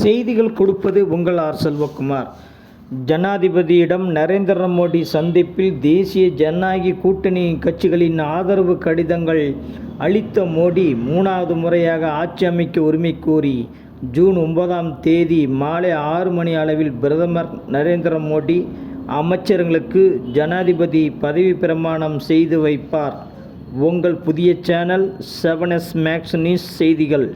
செய்திகள் கொடுப்பது உங்கள் ஆர் செல்வகுமார். ஜனாதிபதியிடம் நரேந்திர மோடி சந்திப்பில் தேசிய ஜனநாயக கூட்டணி கட்சிகளின் ஆதரவு கடிதங்கள் அளித்த மோடி 3வது முறையாக ஆட்சி அமைக்க உரிமை கோரி ஜூன் 9ஆம் தேதி மாலை 6 மணி அளவில் பிரதமர் நரேந்திர மோடி அமைச்சர்களுக்கு ஜனாதிபதி பதவி பிரமாணம் செய்து வைப்பார். உங்கள் புதிய சேனல் 7S மேக்ஸ் நியூஸ் செய்திகள்.